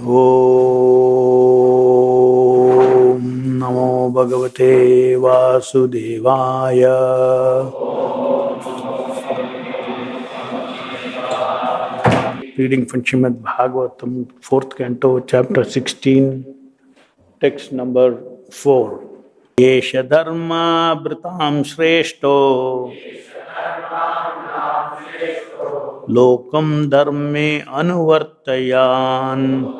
Om Namo Bhagavate Vasudevaya. Reading from Srimad Bhagavatam, 4th Canto, Chapter 16, text number 4. Yesha Dharma Vritam Shreshto Lokam Dharme Anuvartayan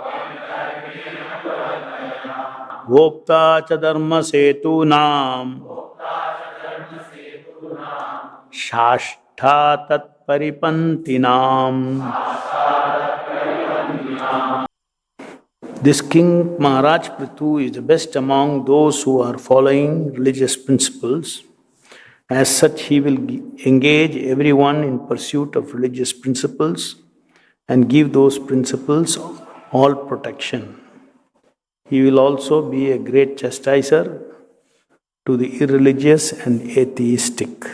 Vokta cha Dharma Setunam Shashtha Tat Paripantinam. This King Maharaj Prithu is the best among those who are following religious principles. As such, he will engage everyone in pursuit of religious principles and give those principles all protection. He will also be a great chastiser to the irreligious and atheistic.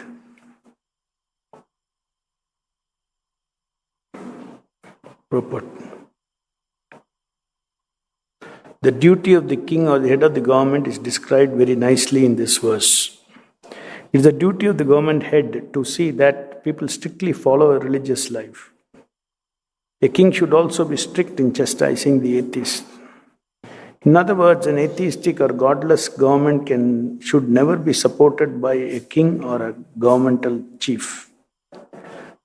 Purport. The duty of the king or the head of the government is described very nicely in this verse. It is the duty of the government head to see that people strictly follow a religious life. A king should also be strict in chastising the atheists. In other words, an atheistic or godless government should never be supported by a king or a governmental chief.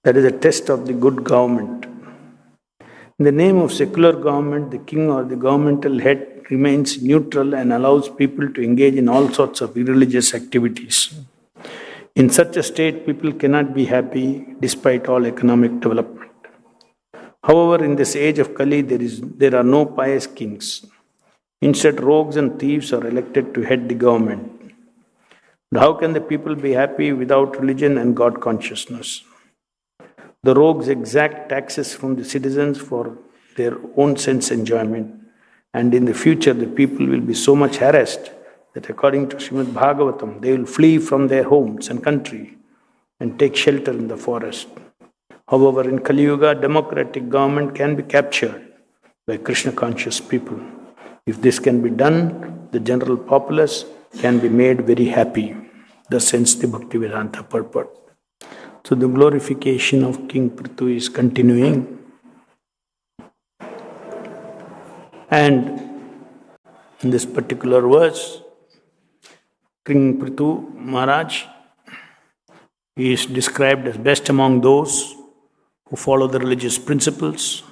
That is a test of the good government. In the name of secular government, the king or the governmental head remains neutral and allows people to engage in all sorts of irreligious activities. In such a state, people cannot be happy despite all economic development. However, in this age of Kali, there are no pious kings. Instead, rogues and thieves are elected to head the government. But how can the people be happy without religion and God consciousness? The rogues exact taxes from the citizens for their own sense enjoyment, and in the future the people will be so much harassed that according to Srimad Bhagavatam, they will flee from their homes and country and take shelter in the forest. However, in Kali Yuga, democratic government can be captured by Krishna conscious people. If this can be done, the general populace can be made very happy. Thus ends the Bhaktivedanta purport. So the glorification of King Prithu is continuing. And in this particular verse, King Prithu Maharaj is described as best among those who follow the religious principles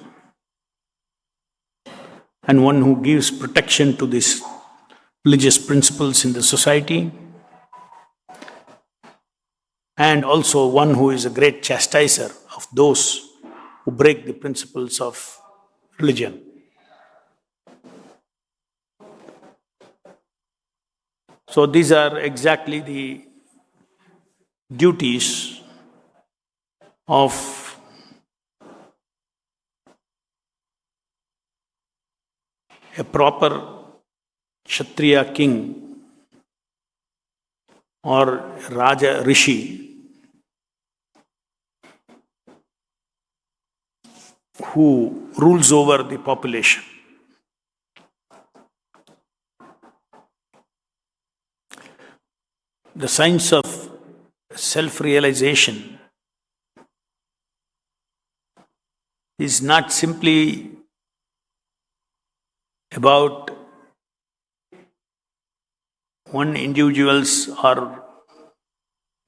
and one who gives protection to these religious principles in the society, and also one who is a great chastiser of those who break the principles of religion. So these are exactly the duties of a proper Kshatriya king or Raja Rishi who rules over the population. The science of self-realization is not simply about one individual's, or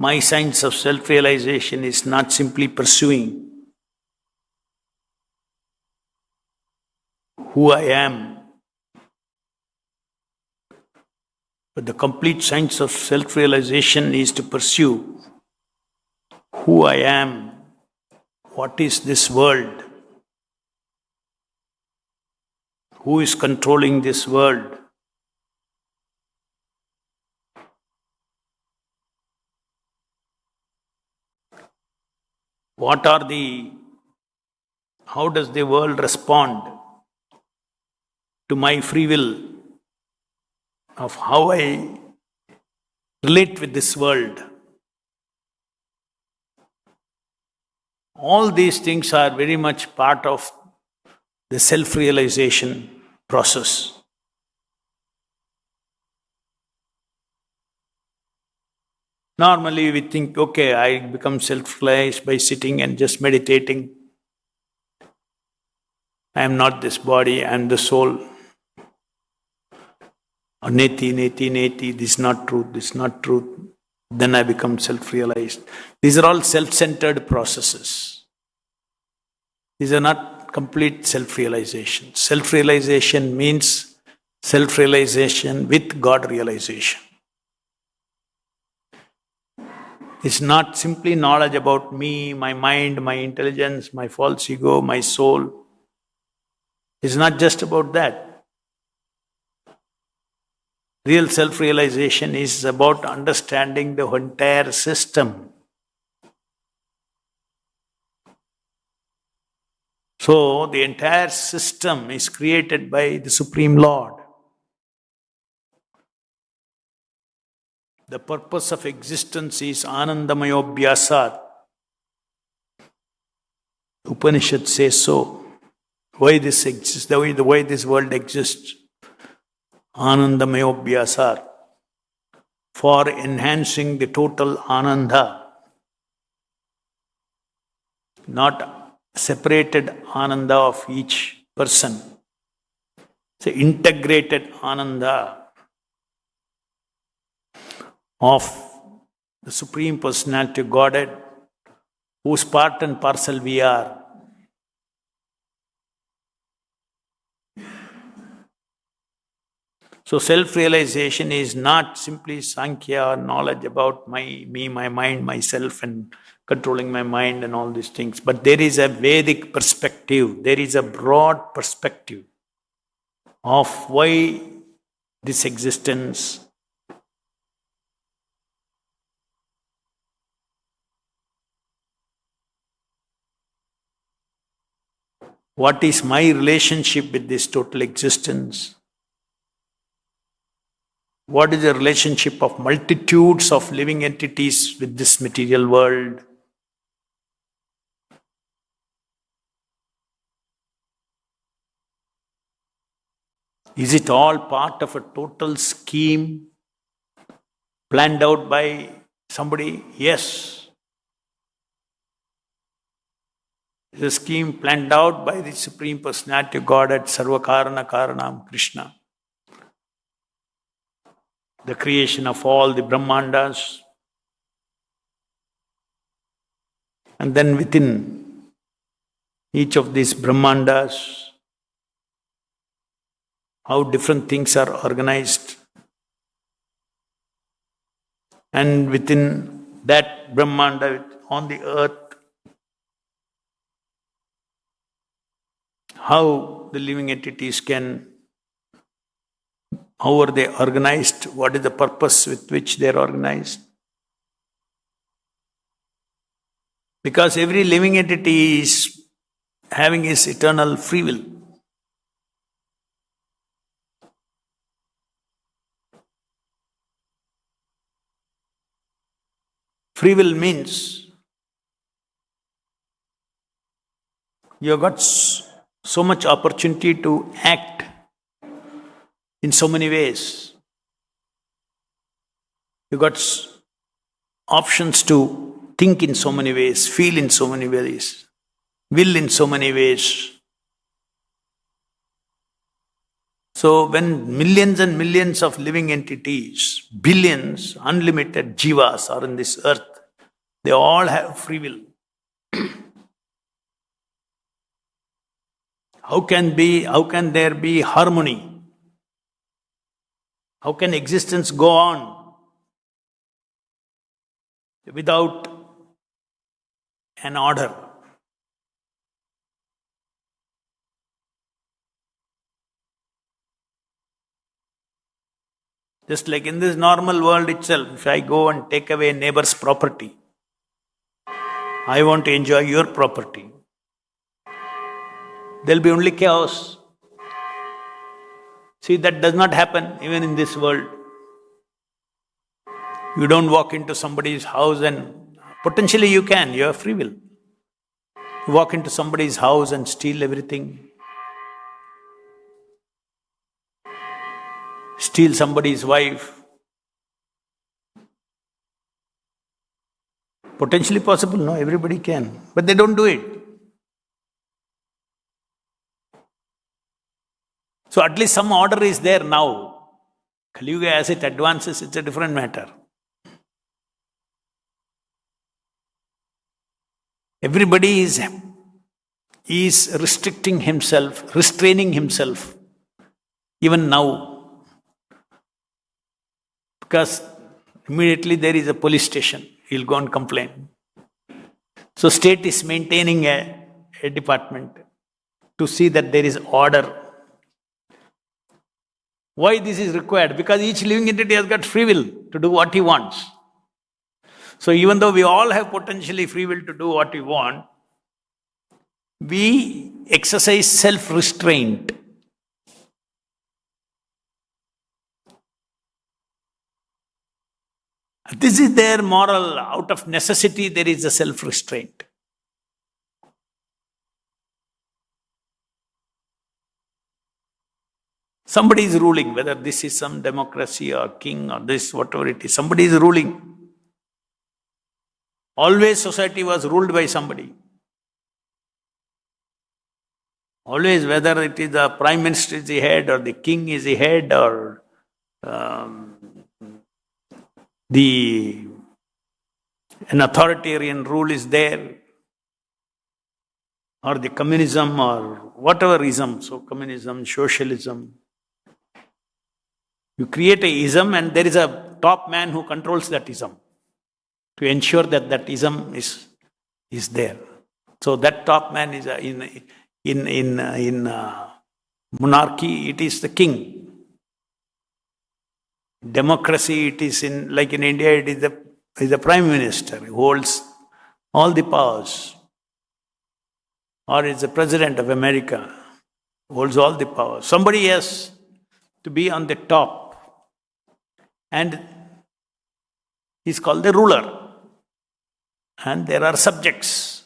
my science of self-realization is not simply pursuing who I am, but the complete science of self-realization is to pursue who I am, what is this world, who is controlling this world, how does the world respond to my free will of how I relate with this world. All these things are very much part of the self-realization process. Normally we think, okay, I become self-realized by sitting and just meditating. I am not this body, I am the soul. Or neti, neti, neti, this is not truth, this is not truth. Then I become self-realized. These are all self-centered processes. These are not complete self-realization. Self-realization means self-realization with God realization. It's not simply knowledge about me, my mind, my intelligence, my false ego, my soul. It's not just about that. Real self-realization is about understanding the entire system. So, the entire system is created by the Supreme Lord. The purpose of existence is Anandamayobhyasat. Upanishad says so. Why this exists, the way this world exists. Anandamayobhyasat. For enhancing the total ananda. Not separated ananda of each person. It's an integrated ananda of the Supreme Personality of Godhead, whose part and parcel we are. So self-realization is not simply Sankhya or knowledge about me, my mind, myself, and controlling my mind and all these things. But there is a Vedic perspective, there is a broad perspective of why this existence. What is my relationship with this total existence? What is the relationship of multitudes of living entities with this material world? Is it all part of a total scheme planned out by somebody? Yes. It's a scheme planned out by the Supreme Personality of Godhead, Sarvakarana Karanam Krishna. The creation of all the Brahmandas. And then within each of these Brahmandas, how different things are organized. And within that Brahmanda on the earth, how the living entities how are they organized? What is the purpose with which they are organized? Because every living entity is having its eternal free will. Free will means you have got so much opportunity to act in so many ways. You got options to think in so many ways, feel in so many ways, will in so many ways. So when millions and millions of living entities, billions, unlimited jivas are in this earth, they all have free will. How can there be harmony? How can existence go on without an order? Just like in this normal world itself, if I go and take away a neighbor's property, I want to enjoy your property, there will be only chaos. See, that does not happen even in this world. You don't walk into somebody's house and potentially you can, you have free will. You walk into somebody's house and steal everything. steal somebody's wife. Potentially possible, no? Everybody can. But they don't do it. So at least some order is there now. Kali Yuga, as it advances, it's a different matter. Everybody is restricting himself, restraining himself, even now. Because immediately there is a police station, he'll go and complain. So state is maintaining a department to see that there is order. Why this is required? Because each living entity has got free will to do what he wants. So even though we all have potentially free will to do what we want, we exercise self-restraint. This is their moral. Out of necessity, there is a self-restraint. Somebody is ruling, whether this is some democracy or king or this, whatever it is, somebody is ruling. Always society was ruled by somebody. Always, whether it is the prime minister is the head or the king is the head or an authoritarian rule is there, or the communism or whatever ism, so communism, socialism. You create a ism and there is a top man who controls that ism to ensure that that ism is there. So that top man is in monarchy, it is the king. Democracy, it is like in India, it is the prime minister who holds all the powers. Or it's the president of America who holds all the powers. Somebody has to be on the top. And he's called the ruler. And there are subjects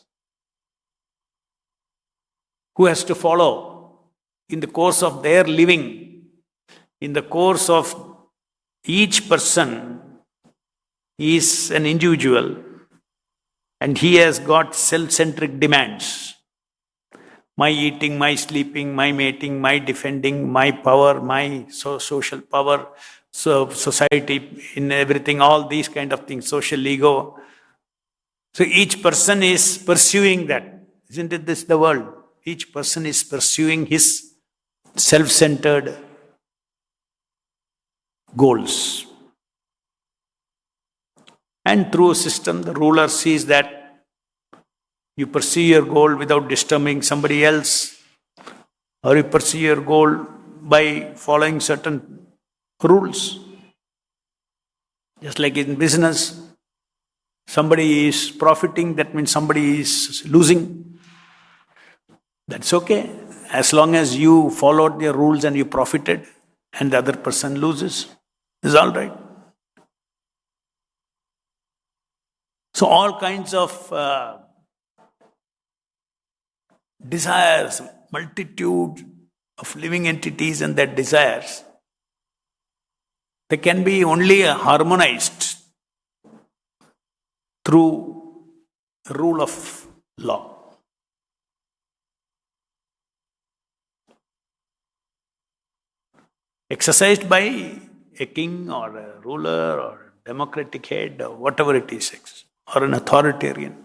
who has to follow in the course of their living, in the course of each person is an individual and he has got self-centric demands. My eating, my sleeping, my mating, my defending, my power, my social power, so society in everything, all these kind of things, social ego. So each person is pursuing that. Isn't it this the world? Each person is pursuing his self-centered goals. And through a system, the ruler sees that you pursue your goal without disturbing somebody else, or you pursue your goal by following certain rules. Just like in business, somebody is profiting, that means somebody is losing. That's okay, as long as you followed the rules and you profited and the other person loses, it's all right. So all kinds of desires, multitude of living entities and their desires, they can be only harmonized through rule of law. Exercised by a king or a ruler or a democratic head or whatever it is, or an authoritarian.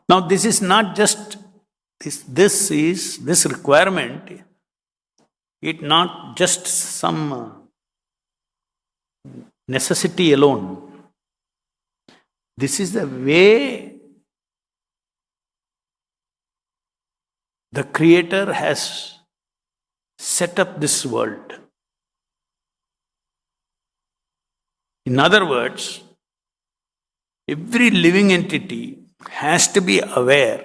Now this is not just, this requirement, it not just some necessity alone. This is the way the Creator has set up this world. In other words, every living entity has to be aware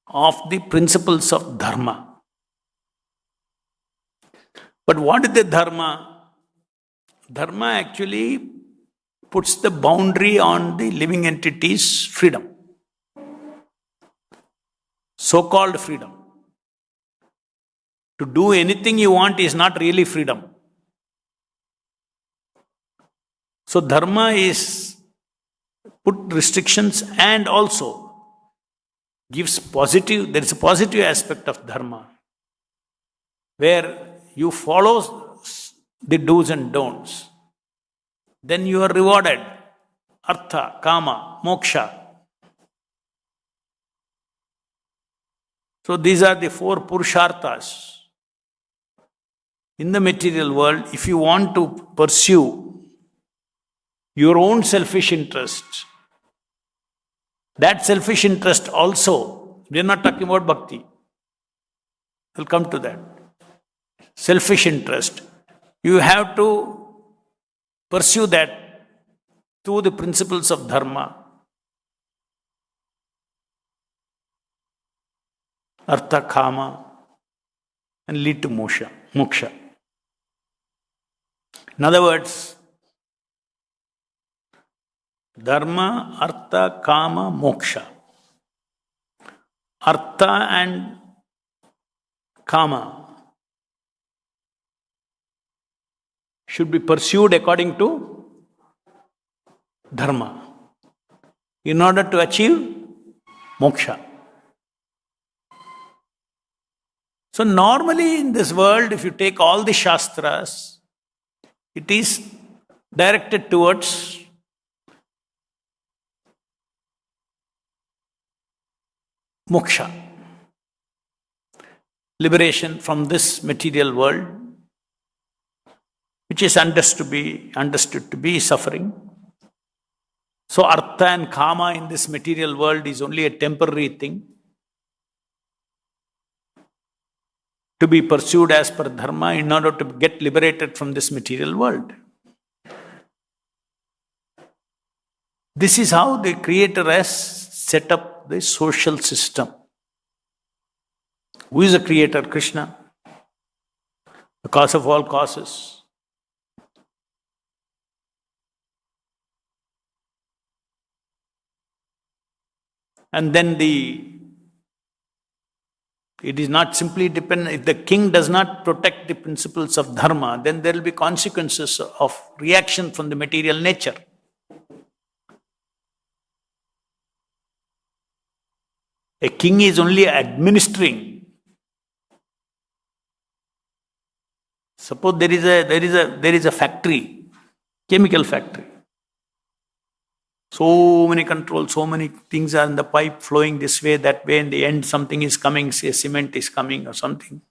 of the principles of Dharma. But what is the Dharma? Dharma actually puts the boundary on the living entity's freedom. so-called freedom. To do anything you want is not really freedom. So dharma is put restrictions and also gives positive, there is a positive aspect of dharma, where you follow the do's and don'ts. Then you are rewarded. Artha, kama, moksha. So these are the four purusharthas. In the material world, if you want to pursue your own selfish interest, that selfish interest also, we are not talking about bhakti. We'll come to that. Selfish interest. You have to pursue that through the principles of dharma. Artha, kama, and lead to moksha. In other words, dharma, artha, kama, moksha. Artha and kama should be pursued according to dharma in order to achieve moksha. So normally in this world, if you take all the shastras, it is directed towards moksha, liberation from this material world, which is understood to be suffering. So artha and kama in this material world is only a temporary thing, to be pursued as per dharma in order to get liberated from this material world. This is how the Creator has set up the social system. Who is the Creator? Krishna, the cause of all causes. And then it is not simply dependent, if the king does not protect the principles of dharma, then there will be consequences of reaction from the material nature. A king is only administering. Suppose there is a factory, chemical factory. So many controls, so many things are in the pipe flowing this way, that way, in the end something is coming, say cement is coming or something.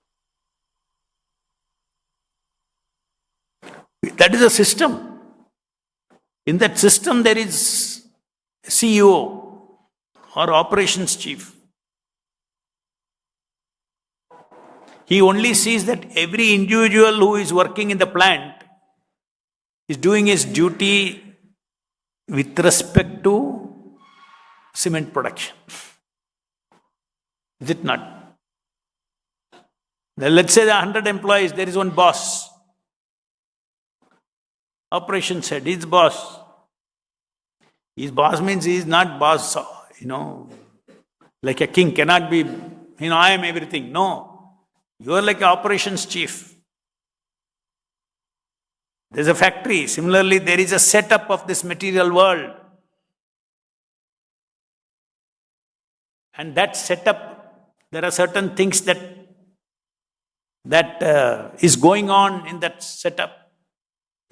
That is a system. In that system there is CEO or operations chief. He only sees that every individual who is working in the plant is doing his duty with respect to cement production. Is it not? Now, let's say there are 100 employees, there is one boss. Operations head, he's boss. His boss means he is not boss, like a king cannot be, I am everything. No. You are like an operations chief. There is a factory. Similarly, there is a setup of this material world. And that setup, there are certain things that is going on in that setup.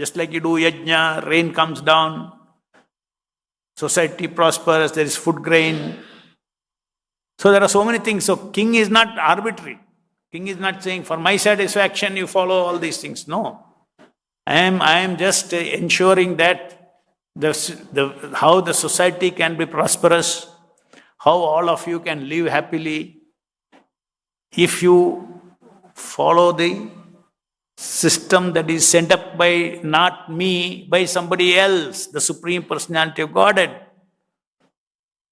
Just like you do yajna, rain comes down, society prospers, there is food grain. So there are so many things. So king is not arbitrary. King is not saying, for my satisfaction you follow all these things. No. I am just ensuring that how the society can be prosperous, how all of you can live happily. If you follow the system that is sent up by not me, by somebody else, the Supreme Personality of Godhead,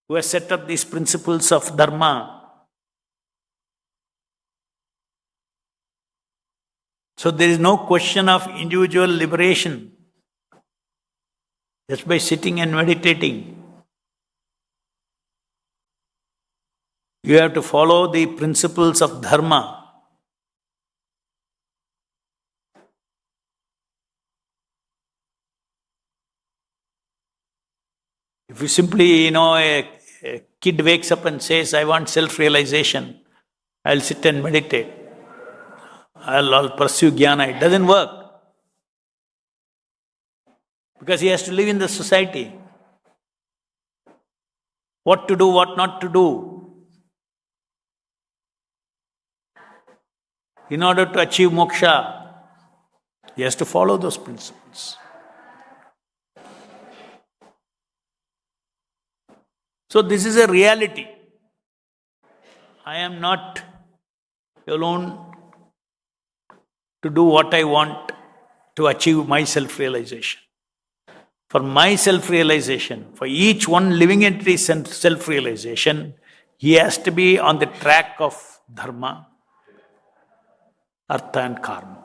who has set up these principles of Dharma. So there is no question of individual liberation just by sitting and meditating. You have to follow the principles of Dharma. If you simply, a kid wakes up and says, I want self-realization, I'll sit and meditate, I'll pursue jnana, it doesn't work. Because he has to live in the society. What to do, what not to do. In order to achieve moksha, he has to follow those principles. So this is a reality. I am not alone to do what I want to achieve my self-realization. For my self-realization, for each one living entity's self-realization, he has to be on the track of Dharma, Artha and Karma.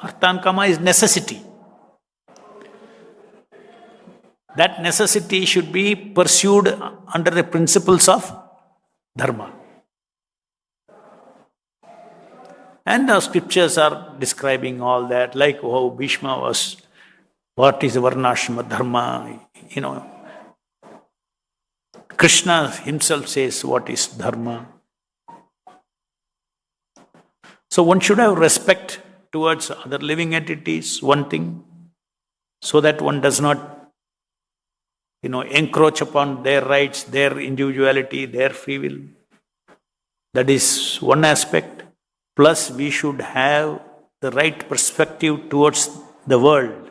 Artha and Karma is necessity. That necessity should be pursued under the principles of Dharma. And the scriptures are describing all that, like how Bhishma was, what is Varnashrama Dharma, Krishna himself says what is Dharma. So one should have respect towards other living entities, one thing, so that one does not encroach upon their rights, their individuality, their free will. That is one aspect. Plus, we should have the right perspective towards the world.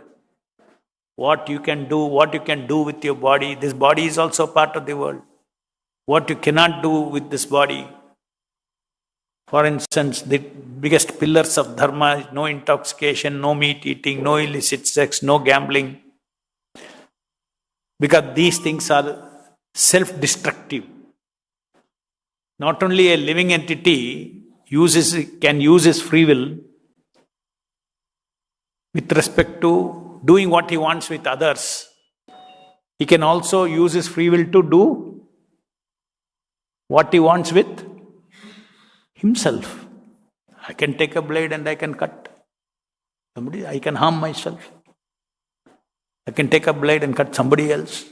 What you can do with your body. This body is also part of the world. What you cannot do with this body. For instance, the biggest pillars of Dharma is no intoxication, no meat eating, no illicit sex, no gambling. Because these things are self-destructive. Not only a living entity can use his free will with respect to doing what he wants with others. He can also use his free will to do what he wants with himself. I can take a blade and I can cut somebody, I can harm myself. I can take a blade and cut somebody else.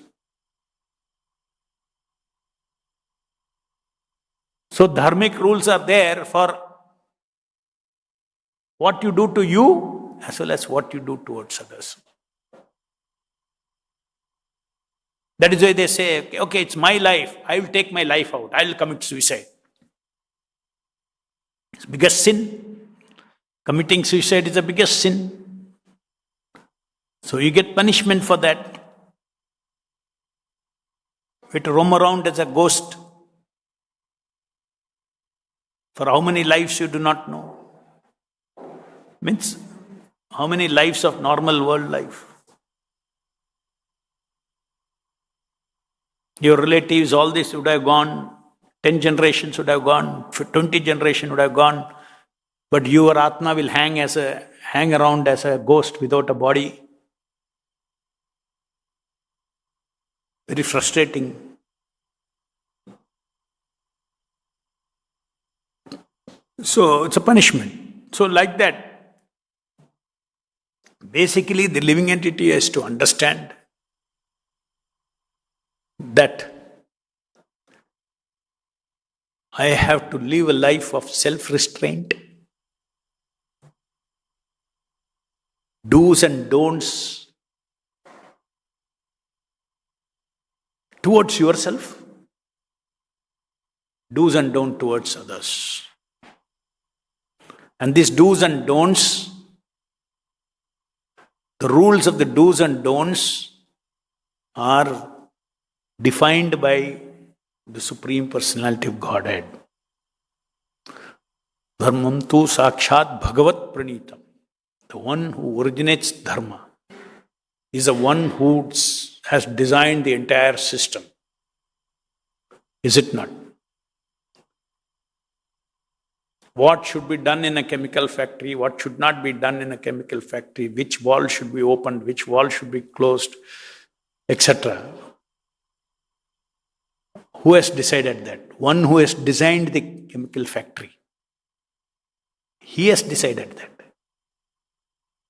So dharmic rules are there for what you do to you as well as what you do towards others. That is why they say, okay, it's my life, I will take my life out, I will commit suicide. It's the biggest sin. Committing suicide is the biggest sin. So you get punishment for that. You have to roam around as a ghost. For how many lives you do not know. Means, how many lives of normal world life? Your relatives, all this would have gone, 10 generations would have gone, 20 generations would have gone, but your Atma will hang around as a ghost without a body. Very frustrating. So it's a punishment. So like that, basically the living entity has to understand that I have to live a life of self-restraint, do's and don'ts towards yourself, do's and don'ts towards others. And these do's and don'ts, the rules of the do's and don'ts are defined by the Supreme Personality of Godhead. Dharmam tu sakshat bhagavat pranitam. The one who originates dharma is the one who has designed the entire system. Is it not? What should be done in a chemical factory, what should not be done in a chemical factory, which valve should be opened, which valve should be closed, etc. Who has decided that? One who has designed the chemical factory. He has decided that.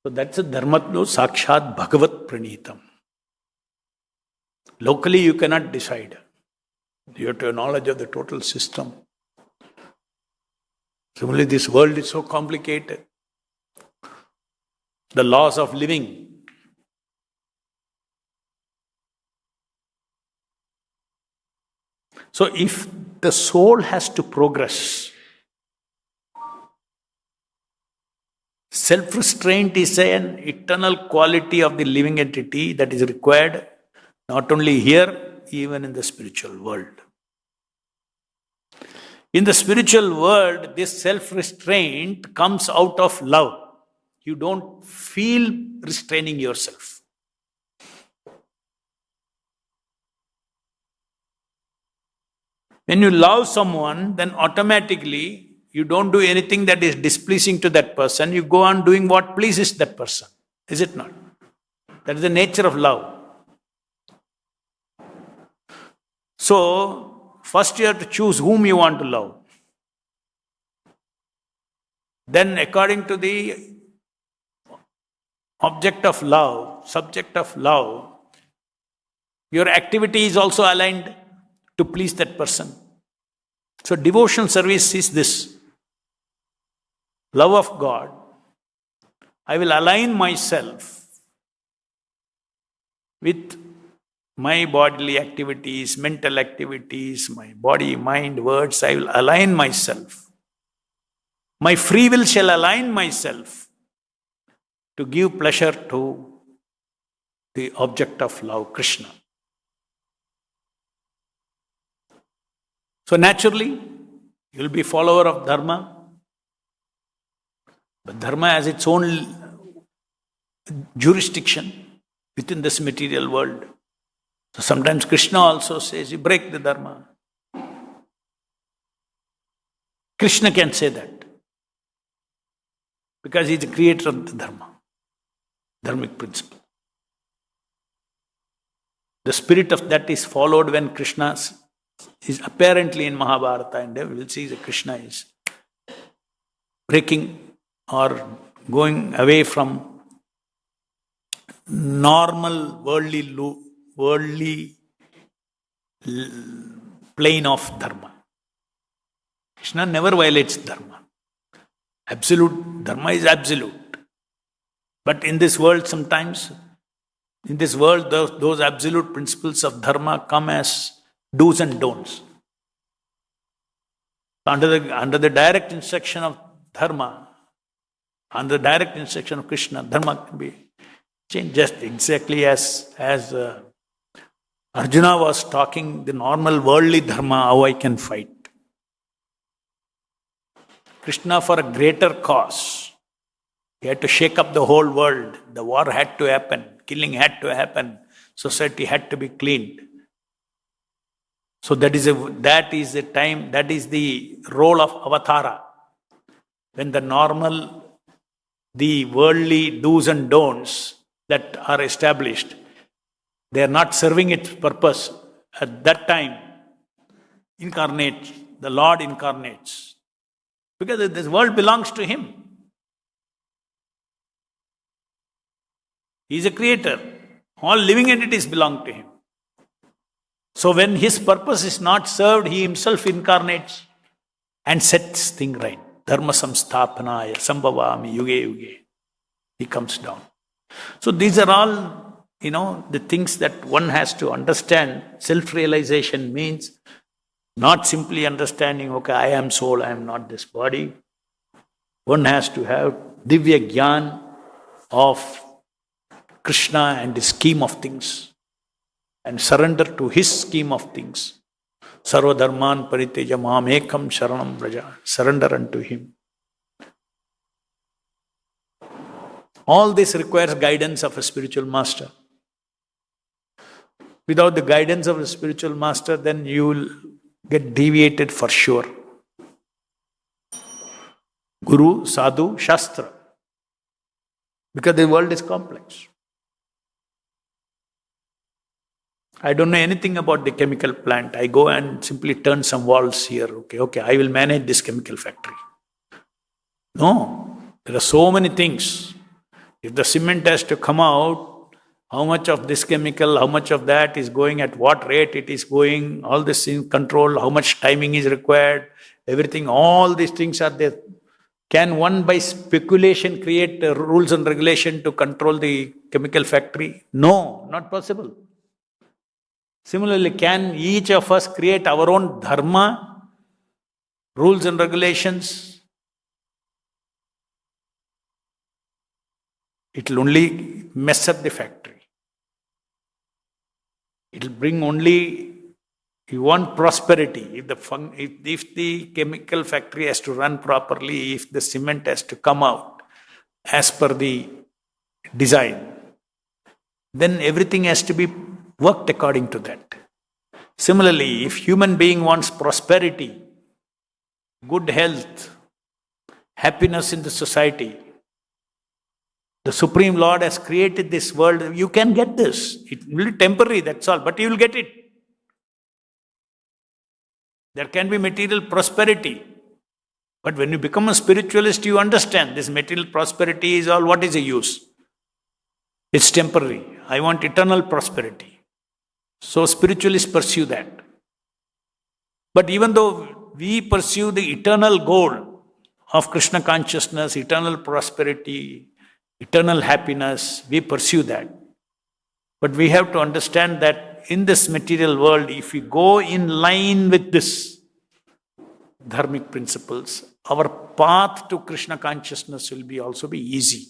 So that's a dharmatno sakshat bhagavat pranitam. Locally you cannot decide. You have to have knowledge of the total system. Similarly, this world is so complicated. The laws of living. So if the soul has to progress, self-restraint is an eternal quality of the living entity that is required not only here, even in the spiritual world. In the spiritual world, this self-restraint comes out of love. You don't feel restraining yourself. When you love someone, then automatically you don't do anything that is displeasing to that person. You go on doing what pleases that person. Is it not? That is the nature of love. So, first you have to choose whom you want to love. Then according to the object of love, subject of love, your activity is also aligned to please that person. So devotional service is this. Love of God. I will align myself with my bodily activities, mental activities, my body, mind, words. I will align myself. My free will shall align myself to give pleasure to the object of love, Krishna. So naturally, you will be follower of Dharma. But Dharma has its own jurisdiction within this material world. So sometimes Krishna also says, you break the Dharma. Krishna can say that. Because he is the creator of the Dharma. Dharmic principle. The spirit of that is followed when Krishna is apparently in Mahabharata, and we will see that Krishna is breaking or going away from normal worldly plane of Dharma. Krishna never violates Dharma. Absolute Dharma is absolute. But in this world sometimes, those absolute principles of Dharma come as do's and don'ts. Under the direct instruction of Dharma, under the direct instruction of Krishna, Dharma can be changed just exactly as Arjuna was talking the normal worldly Dharma, how I can fight. Krishna, for a greater cause, he had to shake up the whole world. The war had to happen, killing had to happen, society had to be cleaned. So that is the role of Avatara. When the worldly do's and don'ts that are established, they are not serving its purpose. At that time, the Lord incarnates. Because this world belongs to Him. He is a creator. All living entities belong to Him. So when His purpose is not served, He Himself incarnates and sets things right. Dharma samsthapanaya sambhavami yuge yuge. He comes down. So these are all, the things that one has to understand. Self-realization means not simply understanding, okay, I am soul, I am not this body. One has to have divya jnana of Krishna and His scheme of things and surrender to His scheme of things. Sarva dharman pariteja mam ekam sharanam vraja. Surrender unto Him. All this requires guidance of a spiritual master. Without the guidance of a spiritual master, then you will get deviated for sure. Guru, sadhu, shastra. Because the world is complex. I don't know anything about the chemical plant. I go and simply turn some walls here. Okay, I will manage this chemical factory. No, there are so many things. If the cement has to come out, how much of this chemical, how much of that is going, at what rate it is going, all this in control, how much timing is required, everything, all these things are there. Can one by speculation create rules and regulation to control the chemical factory? No, not possible. Similarly, can each of us create our own dharma, rules and regulations? It will only mess up the factory. It will bring only, you want prosperity. If the chemical factory has to run properly, if the cement has to come out as per the design, then everything has to be worked according to that. Similarly, if human being wants prosperity, good health, happiness in the society, the Supreme Lord has created this world. You can get this. It will be temporary, that's all, but you will get it. There can be material prosperity. But when you become a spiritualist, you understand this material prosperity is all, what is the use? It's temporary. I want eternal prosperity. So spiritualists pursue that. But even though we pursue the eternal goal of Krishna consciousness, eternal prosperity, eternal happiness, we pursue that. But we have to understand that in this material world, if we go in line with this dharmic principles, our path to Krishna consciousness will also be easy.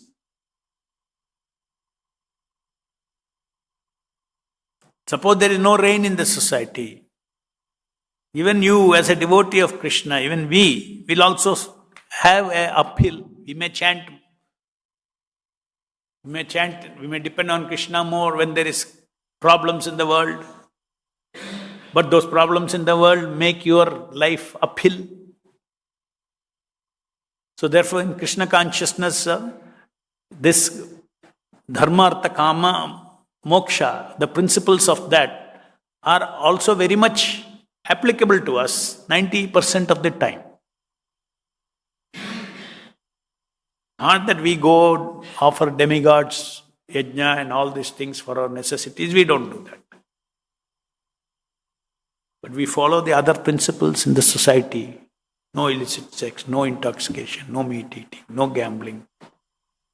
Suppose there is no rain in the society. Even you, as a devotee of Krishna, even we will also have an uphill. We may chant, we may depend on Krishna more when there is problems in the world. But those problems in the world make your life uphill. So therefore in Krishna consciousness, this dharma, artha, kama, moksha, the principles of that are also very much applicable to us 90% of the time. Not that we go offer demigods, yajna and all these things for our necessities, we don't do that. But we follow the other principles in the society. No illicit sex, no intoxication, no meat eating, no gambling.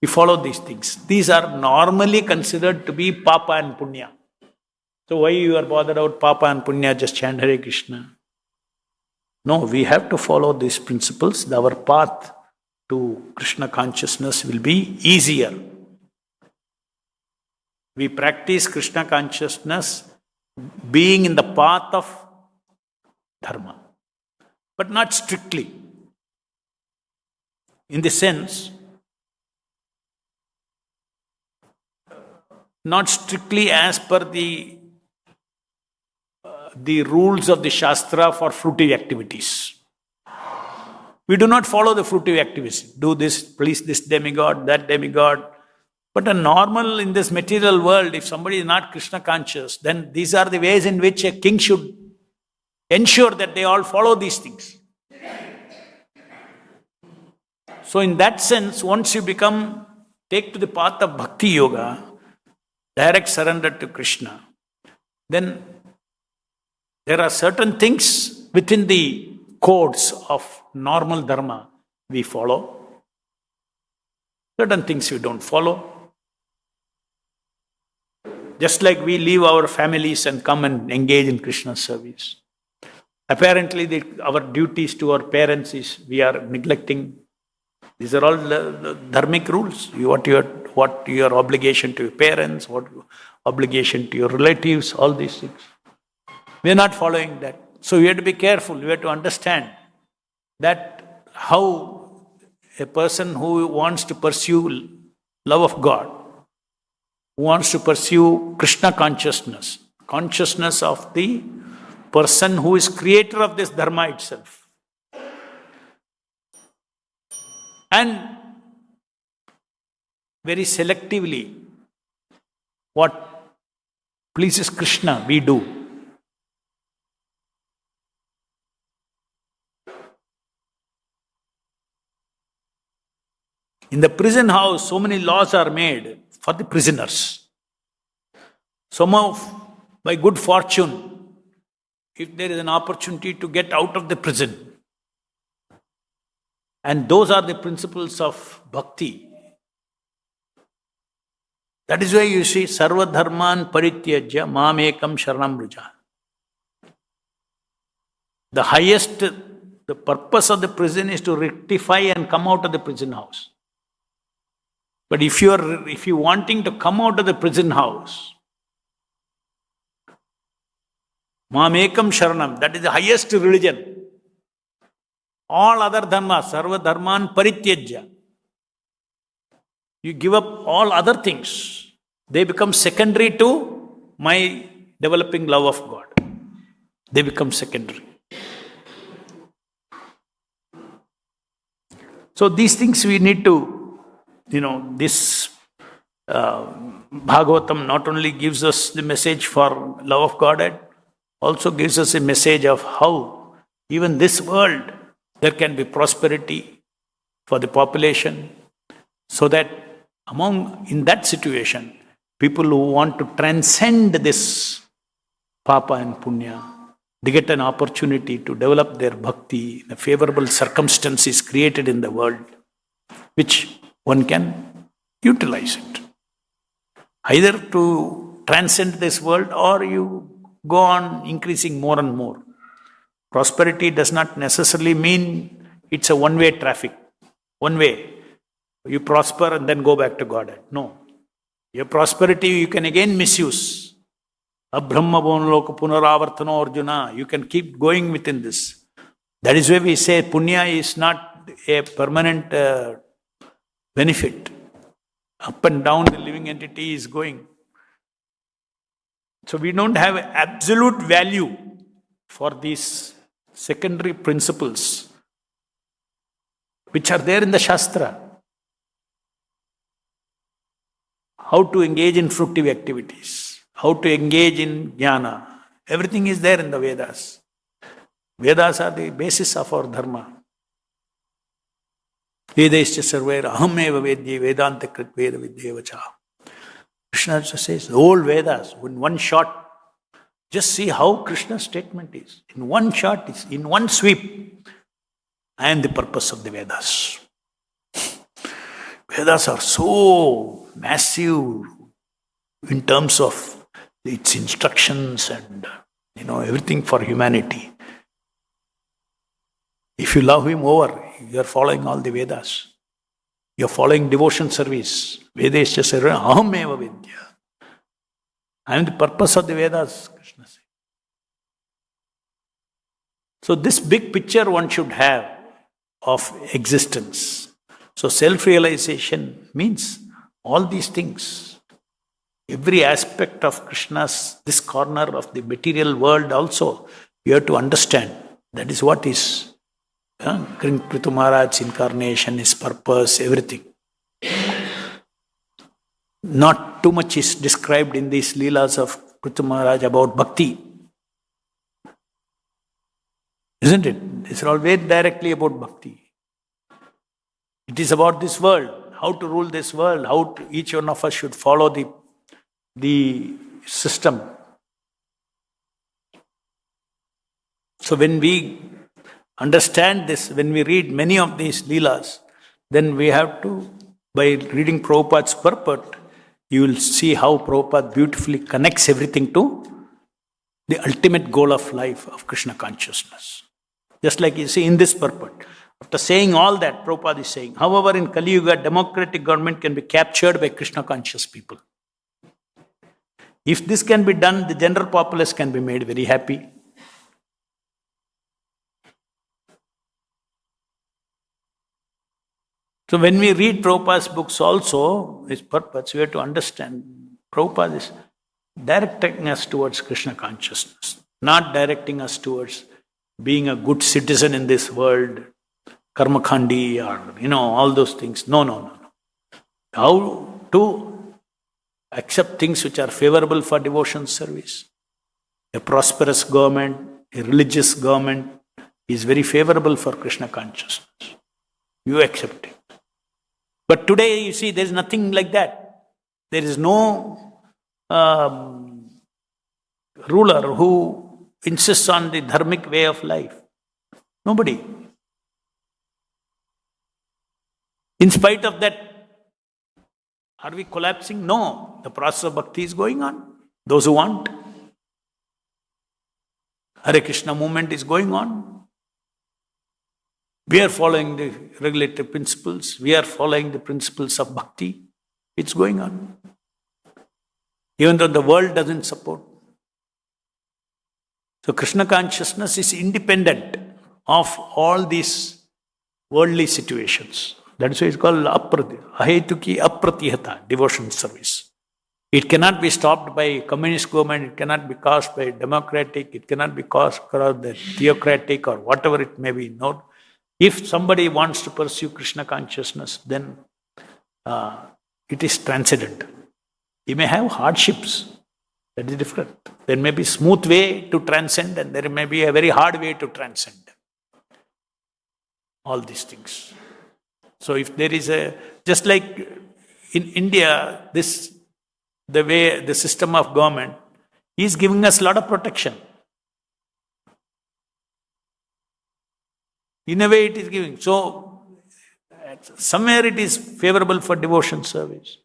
We follow these things. These are normally considered to be papa and punya. So why you are bothered about papa and punya, just chant Hare Krishna? No, we have to follow these principles. Our path to Krishna consciousness will be easier. We practice Krishna consciousness being in the path of dharma, but not strictly. In the sense, not strictly as per the rules of the Shastra for fruitive activities. We do not follow the fruitive activities. Do this, please this demigod, that demigod. But a normal in this material world, if somebody is not Krishna conscious, then these are the ways in which a king should ensure that they all follow these things. So in that sense, once you take to the path of bhakti yoga, direct surrender to Krishna, then there are certain things within the codes of normal dharma we follow. Certain things we don't follow. Just like we leave our families and come and engage in Krishna's service. Apparently our duties to our parents is we are neglecting. These are all the dharmic rules. What your obligation to your parents, what obligation to your relatives, all these things. We are not following that. So we have to be careful. We have to understand that how a person who wants to pursue love of God, who wants to pursue Krishna consciousness, consciousness of the person who is creator of this dharma itself. And very selectively, what pleases Krishna, we do. In the prison house, so many laws are made for the prisoners. Somehow, by good fortune, if there is an opportunity to get out of the prison, and those are the principles of bhakti. That is why you see, Sarva Dharman Parityajya Mam Ekam Sharanam Vraja. The highest, the purpose of the prison is to rectify and come out of the prison house. But if you're wanting to come out of the prison house, Mamekam Sharanam, that is the highest religion. All other dharmas, Sarva Dharman Parityajya. You give up all other things. They become secondary to my developing love of God. They become secondary. So these things we need to, this Bhagavatam not only gives us the message for love of Godhead, also gives us a message of how even this world there can be prosperity for the population, so that in that situation, people who want to transcend this papa and punya, they get an opportunity to develop their bhakti in a favorable circumstances created in the world, which one can utilize it. Either to transcend this world, or you go on increasing more and more. Prosperity does not necessarily mean it's a one-way traffic. One way. You prosper and then go back to Godhead. No. Your prosperity you can again misuse. Abrahma bonloka punaravartano arjuna. You can keep going within this. That is why we say punya is not a permanent benefit. Up and down the living entity is going. So we don't have absolute value for these secondary principles which are there in the Shastra. How to engage in fructive activities, how to engage in jnana. Everything is there in the Vedas. Vedas are the basis of our dharma. Vedaischa sarvair aham eva vedye vedanta krit veda vidyevacha. Krishna says, the old Vedas, in one shot, just see how Krishna's statement is. In one shot, in one sweep, I am the purpose of the Vedas. Vedas are so massive in terms of its instructions and everything for humanity. If you love him over, you are following all the Vedas. You are following devotion service. Vedescha sarva aham eva vidya. I am the purpose of the Vedas, Krishna says. So this big picture one should have of existence. So self-realization means all these things. Every aspect of Krishna's, this corner of the material world also, you have to understand. That is what is Kritu Maharaj's incarnation, his purpose, everything. Not too much is described in these Leelas of Kritu Maharaj about bhakti. Isn't it? It's all very directly about bhakti. It is about this world, how to rule this world, how each one of us should follow the system. So when we understand this, when we read many of these Leelas, then we have to, by reading Prabhupada's purport, you will see how Prabhupada beautifully connects everything to the ultimate goal of life of Krishna consciousness. Just like you see in this purport. After saying all that, Prabhupada is saying, however, in Kali Yuga, democratic government can be captured by Krishna conscious people. If this can be done, the general populace can be made very happy. So when we read Prabhupada's books also, his purpose, we have to understand Prabhupada is directing us towards Krishna consciousness, not directing us towards being a good citizen in this world, karmakhandi or, all those things. No. How to accept things which are favorable for devotion service. A prosperous government, a religious government is very favorable for Krishna consciousness. You accept it. But today, you see, there is nothing like that. There is no ruler who insists on the dharmic way of life. Nobody. In spite of that, are we collapsing? No. The process of bhakti is going on. Those who want. Hare Krishna movement is going on. We are following the regulative principles. We are following the principles of bhakti. It's going on. Even though the world doesn't support. So Krishna consciousness is independent of all these worldly situations. That's why it's called ahetuki apratihata, devotion service. It cannot be stopped by communist government, it cannot be caused by democratic, it cannot be caused by the theocratic or whatever it may be. No. If somebody wants to pursue Krishna consciousness, then it is transcendent. He may have hardships. That is different. There may be a smooth way to transcend and there may be a very hard way to transcend. All these things. So if there is just like in India, the way the system of government is giving us a lot of protection. In a way it is giving. So somewhere it is favorable for devotion service.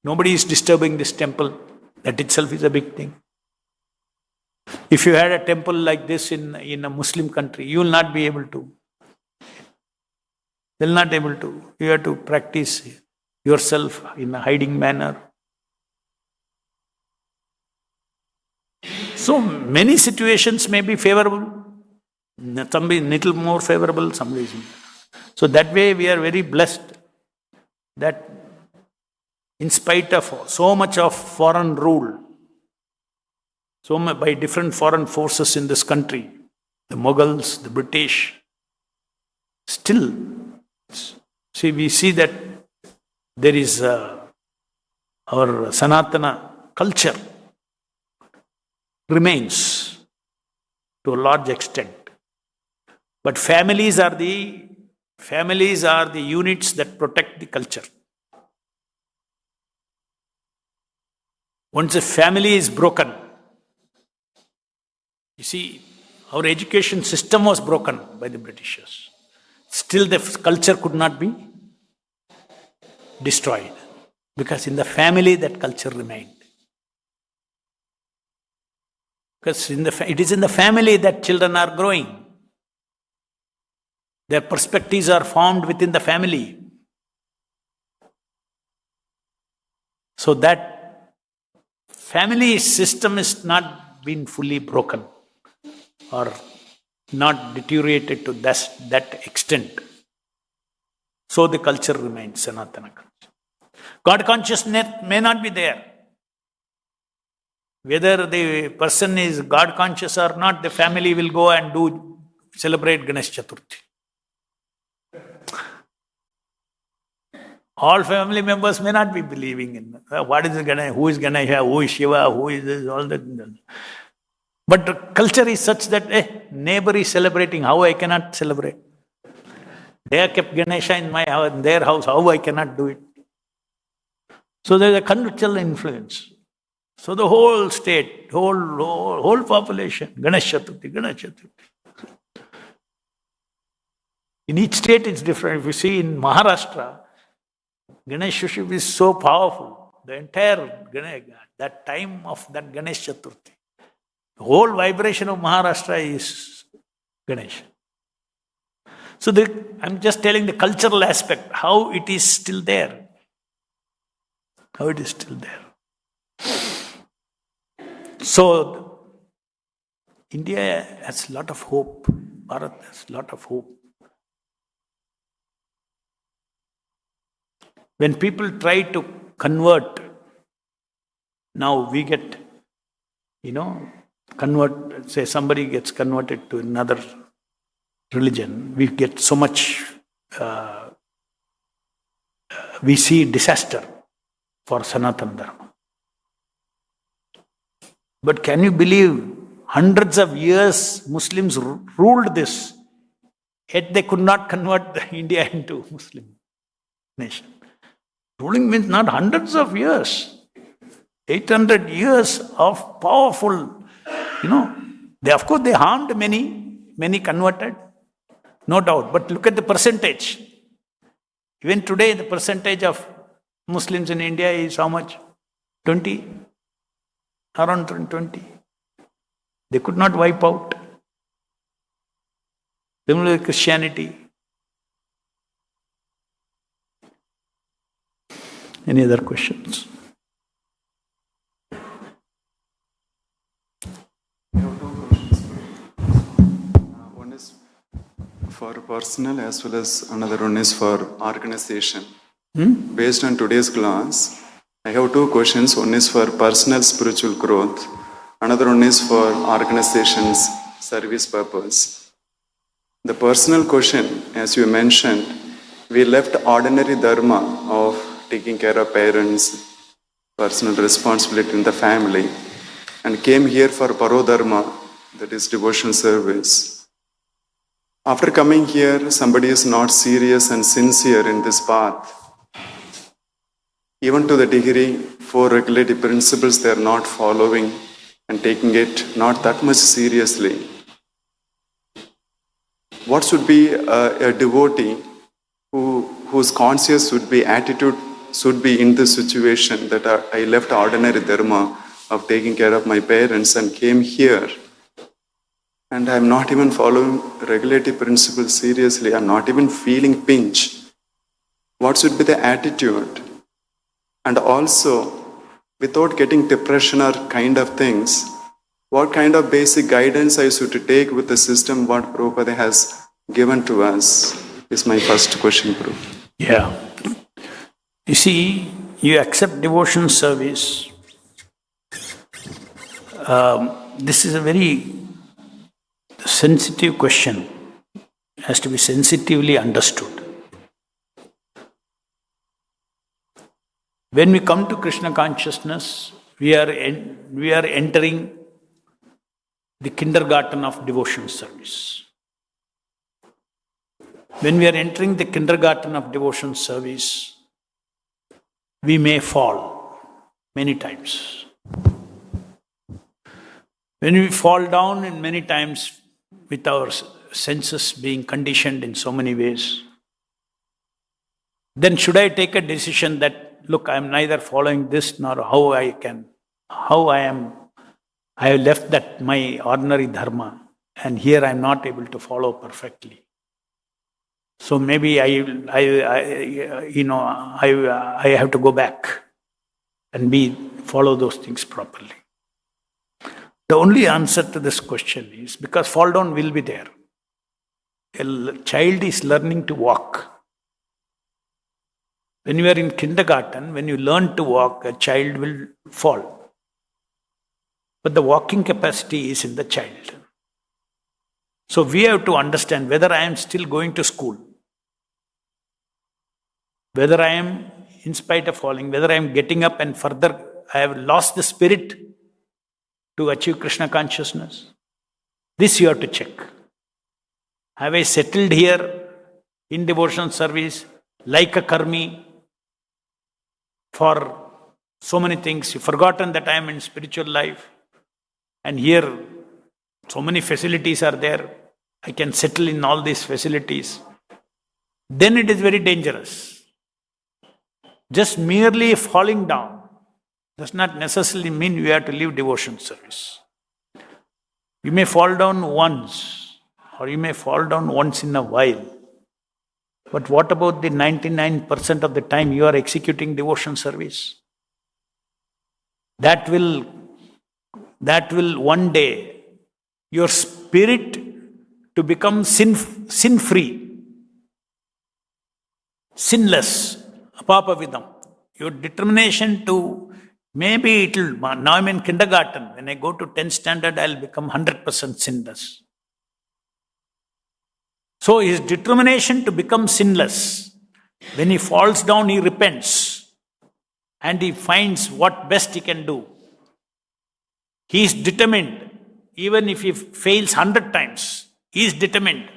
Nobody is disturbing this temple. That itself is a big thing. If you had a temple like this in a Muslim country, you will not be able to. They will not be able to. You have to practice yourself in a hiding manner. So many situations may be favorable. Some be little more favorable, some reason. So that way we are very blessed that in spite of so much of foreign rule, by different foreign forces in this country, the Mughals, the British, still, we see that there is our Sanatana culture remains to a large extent. But families are the units that protect the culture. Once a family is broken, you see, our education system was broken by the Britishers. Still the culture could not be destroyed because in the family that culture remained. Because it is in the family that children are growing. Their perspectives are formed within the family. So that family system is not been fully broken or not deteriorated to that extent. So the culture remains Sanatana culture. God consciousness may not be there. Whether the person is God conscious or not, the family will go and celebrate Ganesh Chaturthi. All family members may not be believing in what is Ganesh, who is Ganesha, who is Shiva, who is this, all that. But the culture is such that neighbor is celebrating, how I cannot celebrate? They have kept Ganesha in their house, how I cannot do it? So there is a cultural influence. So the whole state, whole population, Ganesh Chaturthi. In each state it's different. If you see in Maharashtra, Ganesh worship is so powerful. The entire that time of that Ganesh Chaturthi, the whole vibration of Maharashtra is Ganesh. So I'm just telling the cultural aspect, how it is still there. How it is still there. So India has a lot of hope. Bharat has a lot of hope. When people try to convert, now we get, say somebody gets converted to another religion, we get so much, we see disaster for Sanatana Dharma. But can you believe, hundreds of years Muslims ruled this, yet they could not convert India into Muslim nation. Ruling means not hundreds of years, 800 years of powerful, of course they harmed many converted, no doubt. But look at the percentage. Even today, the percentage of Muslims in India is how much? 20? Around 20. They could not wipe out. Similarly, Christianity. Any other questions? One is for personal as well as another one is for organization. Based on today's class, I have two questions. One is for personal spiritual growth. Another one is for organization's service purpose. The personal question, as you mentioned, we left ordinary dharma of taking care of parents, personal responsibility in the family, and came here for parodharma, that is devotional service. After coming here, somebody is not serious and sincere in this path. Even to the degree, 4 regulative principles they are not following and taking it not that much seriously. What should be a devotee whose conscious attitude should be in this situation that I left ordinary dharma of taking care of my parents and came here and I'm not even following regulative principles seriously, I'm not even feeling pinch. What should be the attitude? And also, without getting depression or kind of things, what kind of basic guidance I should take with the system what Prabhupada has given to us is my first question, Prabhupada. Yeah. You see, you accept devotion service. This is a very sensitive question. It has to be sensitively understood. When we come to Krishna consciousness, we are entering the kindergarten of devotion service. When we are entering the kindergarten of devotion service, we may fall many times. When we fall down in many times with our senses being conditioned in so many ways, then should I take a decision that, look, I am neither following this nor I have left that my ordinary dharma and here I am not able to follow perfectly. So maybe I have to go back and follow those things properly. The only answer to this question is because fall down will be there. A child is learning to walk. When you are in kindergarten, when you learn to walk, a child will fall. But the walking capacity is in the child. So we have to understand whether I am still going to school, whether I am, in spite of falling, whether I am getting up and further, I have lost the spirit to achieve Krishna consciousness. This you have to check. Have I settled here in devotional service like a karmi for so many things? You've forgotten that I am in spiritual life and here so many facilities are there. I can settle in all these facilities. Then it is very dangerous. Just merely falling down does not necessarily mean you have to leave devotion service. You may fall down once, or you may fall down once in a while. But what about the 99% of the time you are executing devotion service? That will one day, your spirit to become sin-free, sinless, apapavidam. Your determination to, maybe it will, now I'm in kindergarten, when I go to 10th standard, I'll become 100% sinless. So his determination to become sinless, when he falls down, he repents and he finds what best he can do. He is determined. Even if he fails 100 times, he is determined.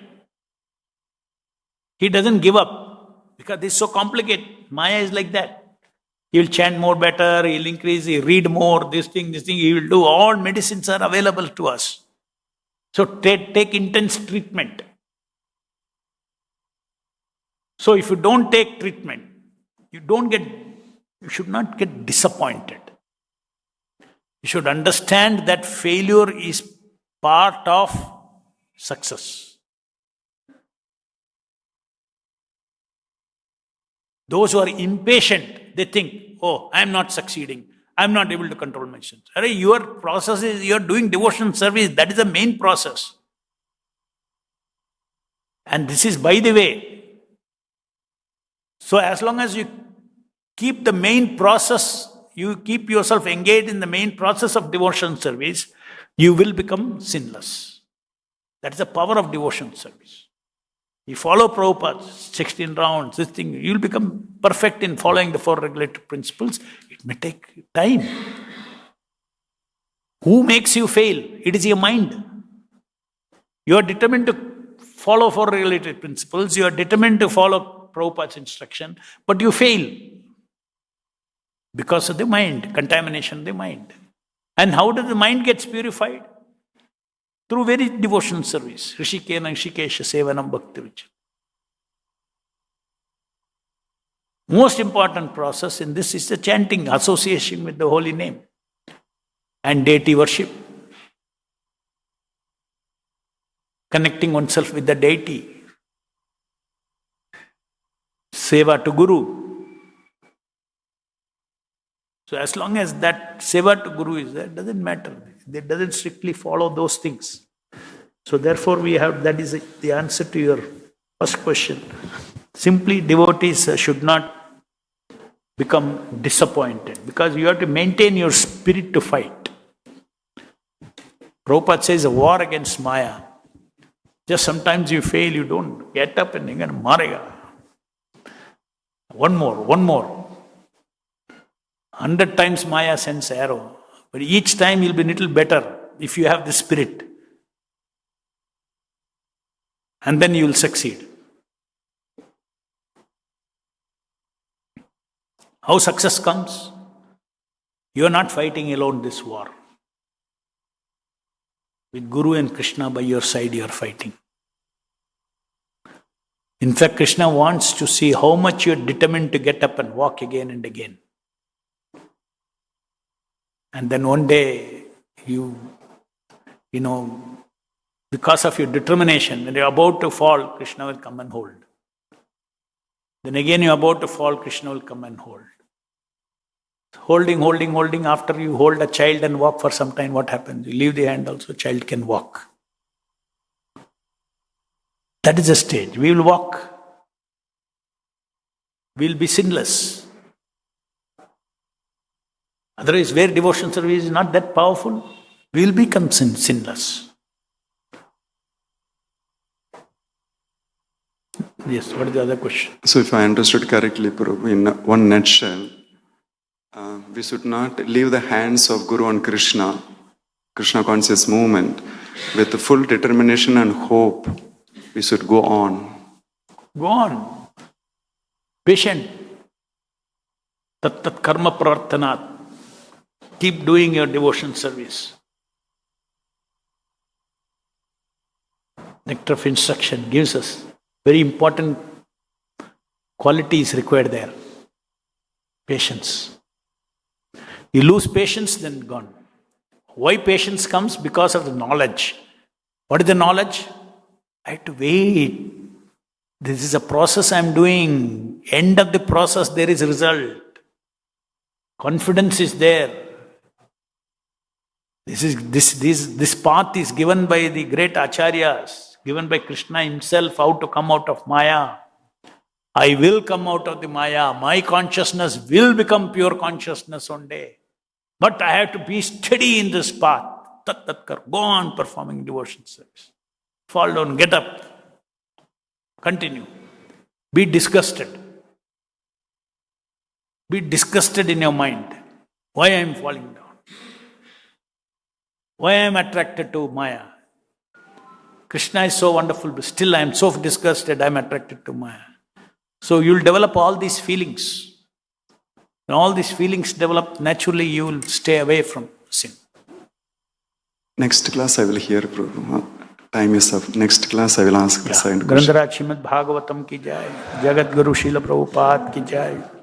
He doesn't give up because this is so complicated. Maya is like that. He will chant more better, he'll increase, he'll read more, this thing, he will do. All medicines are available to us. So take intense treatment. So if you don't take treatment, you should not get disappointed. You should understand that failure is part of success. Those who are impatient, they think, oh, I am not succeeding. I am not able to control my sins. Your process is, you are doing devotional service. That is the main process. And this is by the way. So as long as you keep the main process, you keep yourself engaged in the main process of devotional service, you will become sinless. That is the power of devotional service. You follow Prabhupada's 16 rounds, this thing, you will become perfect in following the 4 regulatory principles. It may take time. Who makes you fail? It is your mind. You are determined to follow 4 regulatory principles, you are determined to follow Prabhupada's instruction, but you fail. Because of the mind, contamination of the mind. And how does the mind get purified? Through very devotional service. Rishikena Rishikesha Sevanam Bhaktivedanta. Most important process in this is the chanting, association with the holy name. And deity worship. Connecting oneself with the deity. Seva to Guru. So as long as that seva to Guru is there, it doesn't matter. It doesn't strictly follow those things. So therefore that is the answer to your first question. Simply devotees should not become disappointed because you have to maintain your spirit to fight. Prabhupada says a war against Maya. Just sometimes you fail, you don't get up and you're going to marega. One more. 100 times Maya sends arrow. But each time you'll be a little better if you have the spirit. And then you will succeed. How success comes? You are not fighting alone this war. With Guru and Krishna by your side, you are fighting. In fact, Krishna wants to see how much you are determined to get up and walk again and again. And then one day, because of your determination, when you're about to fall, Krishna will come and hold. Then again you're about to fall, Krishna will come and hold. Holding. After you hold a child and walk for some time, what happens? You leave the hand also, child can walk. That is the stage. We will walk. We will be sinless. Otherwise, where devotion service is not that powerful, we will become sinless. Yes, what is the other question? So if I understood correctly, Prabhu, in one nutshell, we should not leave the hands of Guru and Krishna conscious movement. With full determination and hope, we should go on. Go on. Patient. Tat karma pravartanat. Keep doing your devotion service. Nectar of instruction gives us very important qualities required there. Patience. You lose patience, then gone. Why patience comes? Because of the knowledge. What is the knowledge? I have to wait. This is a process I am doing. End of the process, there is result. Confidence is there. This path is given by the great acharyas, given by Krishna himself, how to come out of Maya. I will come out of the Maya. My consciousness will become pure consciousness one day. But I have to be steady in this path. Go on performing devotion service. Fall down, get up. Continue. Be disgusted. Be disgusted in your mind. Why I am falling down? Why I am attracted to Maya? Krishna is so wonderful, but still I am so disgusted, I am attracted to Maya. So you'll develop all these feelings. When all these feelings develop, naturally you will stay away from sin. Next class I will hear, Prabhu. Time is up. Next class I will ask the second question. Grandharaj Srimad Bhagavatam ki jai. Jagat Guru Srila Prabhupada ki jai.